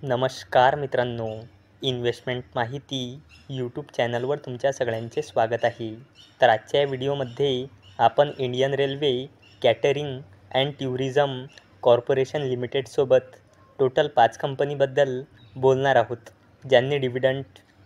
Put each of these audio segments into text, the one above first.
नमस्कार मित्रांनो, इन्व्हेस्टमेंट माहिती यूट्यूब चॅनलवर तुमच्या सगळ्यांचे स्वागत आहे. तर आजच्या या व्हिडिओमध्ये आपण Indian railway catering and tourism corporation लिमिटेडसोबत टोटल 5 कंपनीबद्दल बोलणार आहोत, ज्यांनी डिव्हिडंड,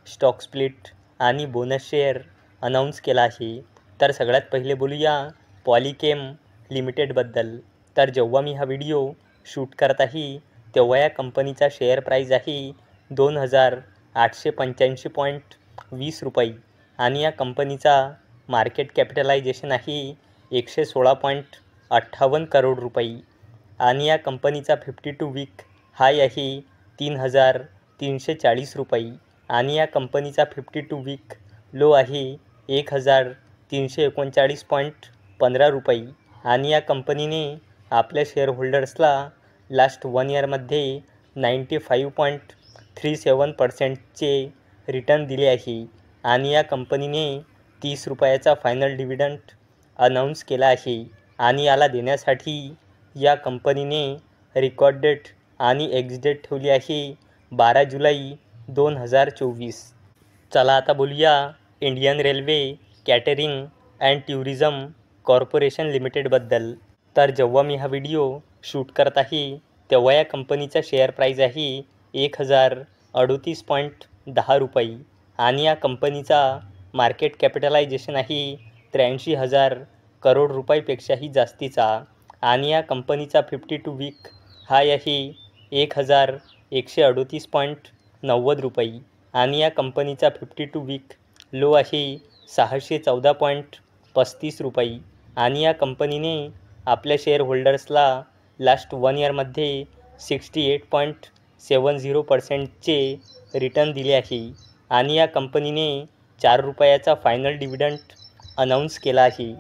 स्टॉक स्प्लिट आणि बोनस शेअर अनाऊन्स केला आहे. तर सगळ्यात पहिले बोलूया पॉलीकेम लिमिटेडबद्दल. तर जेव्हा मी हा व्हिडिओ शूट करत आहे तेव्हा या कंपनीचा शेअर प्राईज आहे 2,885.20 रुपये आणि या कंपनीचा मार्केट कॅपिटलायझेशन आहे 116.58 करोड रुपये आणि या कंपनीचा 52 वीक हाय आहे 3,340 रुपये आणि या कंपनीचा 52 वीक लो आहे 1,339.15 रुपये आणि या कंपनीने आपल्या शेअरहोल्डर्सला लास्ट 1 इयरमध्ये 95.37% रिटर्न दिले आहे आणि या कंपनीने 30 रुपयाचा फायनल डिव्हिडंड अनाऊन्स केला आहे आणि याला देण्यासाठी या कंपनीने रेकॉर्ड डेट आणि एक्स डेट ठेवली आहे 12 जुलै 2024. चला आता बोलूया Indian railway catering and tourism corporation लिमिटेडबद्दल. तर जेव्हा मी हा व्हिडिओ शूट करत आहे तेव्हा या कंपनीचा शेअर प्राईज आहे 1,038.10 रुपये आणि या कंपनीचा मार्केट कॅपिटलायझेशन आहे 83,000 करोड रुपयापेक्षाही जास्तीचा आणि या कंपनीचा 52 वीक हाय आहे 1,138.90 रुपये आणि या कंपनीचा 52 वीक लो आहे 614.35 रुपये आणि या कंपनीने आपल्या शेअरहोल्डर्सला लास्ट 1 इयरमध्ये 68.70% रिटर्न दिले आहे आणि या कंपनीने 4 रुपयाचा फायनल डिव्हिडंड अनाऊन्स केला आहे.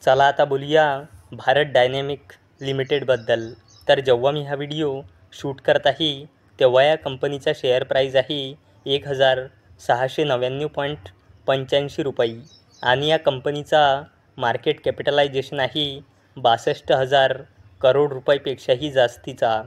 चला आता बोलूया भारत डायनॅमिक लिमिटेडबद्दल. तर जेव्हा मी हा व्हिडिओ शूट करत आहे तेव्हा या कंपनीचा शेअर प्राईज आहे 1,699.85 रुपये आणि या कंपनीचा मार्केट कॅपिटलायझेशन आहे 62,000 करोड रुपयापेक्षाही जास्तीचा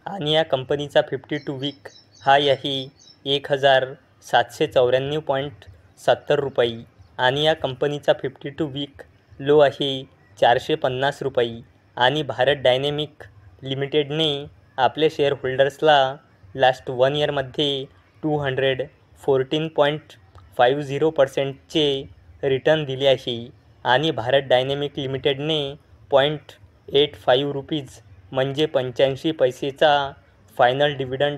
आणि या कंपनीचा 52 वीक हाय आहे 1,794.70 रुपये आणि या कंपनीचा 52 वीक लो आहे 450 रुपये आणि भारत डायनॅमिक लिमिटेडने आपल्या शेअरहोल्डर्सला लास्ट 1 इयरमध्ये 214.50% रिटर्न दिले आहे आणि भारत डायनॅमिक लिमिटेडने 0.85 रुपीज म्हणजे 85 पैसेचा फायनल डिव्हिडंड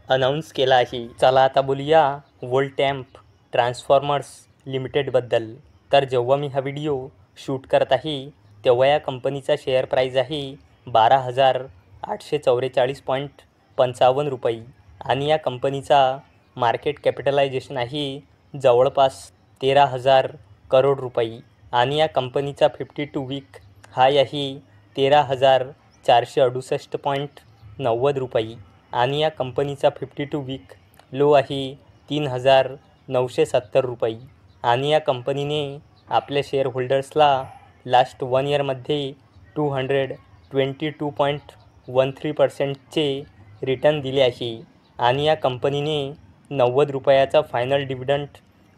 अनाऊन्स केला आहे. चला आता बोलूया वोल्टॅम्प ट्रान्सफॉर्मर्स लिमिटेडबद्दल. तर जेव्हा मी हा व्हिडिओ शूट करत आहे तेव्हा या कंपनीचा शेअर प्राईज आहे 12,844.55 रुपये आणि या कंपनीचा मार्केट कॅपिटलायझेशन आहे जवळपास 13,000 करोड रुपये आणि या कंपनीचा 52 वीक हाय आहे 13,468.90 रुपये आणि या कंपनीचा 52 वीक लो आहे 3,970 रुपये आणि या कंपनीने आपल्या शेअरहोल्डर्सला लास्ट 1 इयरमध्ये 222.13% रिटर्न दिले आहे आणि या कंपनीने 90 रुपयाचा फायनल डिव्हिडंड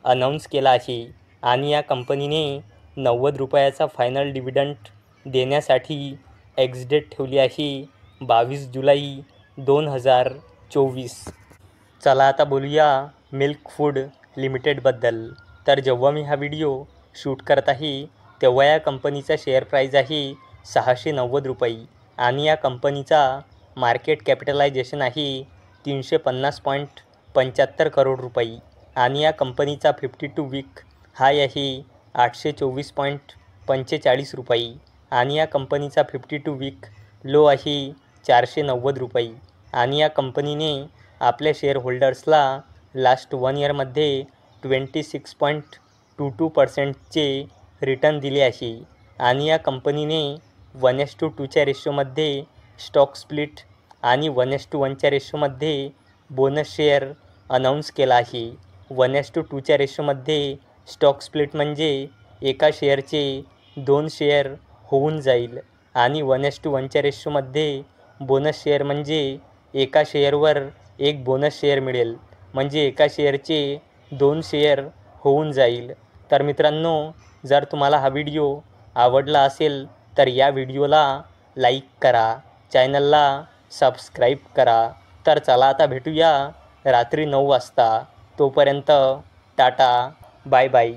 अनाऊन्स केला आहे आणि या कंपनीने 90 रुपयाचा फायनल डिव्हिडंड देण्यासाठी एक्स डेट ठेवली आहे 22 जुलै 2024. चला आता बोलूया मिल्क फूड लिमिटेडबद्दल. तर जेव्हा मी हा व्हिडिओ शूट करत आहे तेव्हा या कंपनीचा शेअर प्राईज आहे 690 रुपये आणि या कंपनीचा मार्केट कॅपिटलायझेशन आहे 350.75 करोड रुपये आणि या कंपनीचा 52 वीक हाय आहे 824.45 रुपये आणि या कंपनीचा 52 वीक लो आहे 490 रुपये आणि या कंपनीने आपल्या शेअरहोल्डर्सला लास्ट 1 इयरमध्ये 26.22% रिटर्न दिले आहे आणि या कंपनीने 1:2 रेशोमध्ये स्टॉक स्प्लिट आणि 1:1 रेशोमध्ये बोनस शेअर अनाऊन्स केला आहे. 1:2 रेशोमध्ये स्टॉक स्प्लिट म्हणजे एका शेअरचे 2 शेअर होऊन जाईल आणि 1:1 रेशोमध्ये बोनस शेअर म्हणजे एका शेअरवर एक बोनस शेअर मिळेल, म्हणजे एका शेअरचे 2 शेअर होऊन जाईल. तर मित्रांनो, जर तुम्हाला हा व्हिडिओ आवडला असेल तर या व्हिडिओला लाईक करा, चॅनलला सबस्क्राईब करा. तर चला आता भेटूया रात्री 9 वाजता. तोपर्यंत टाटा, बाय बाय.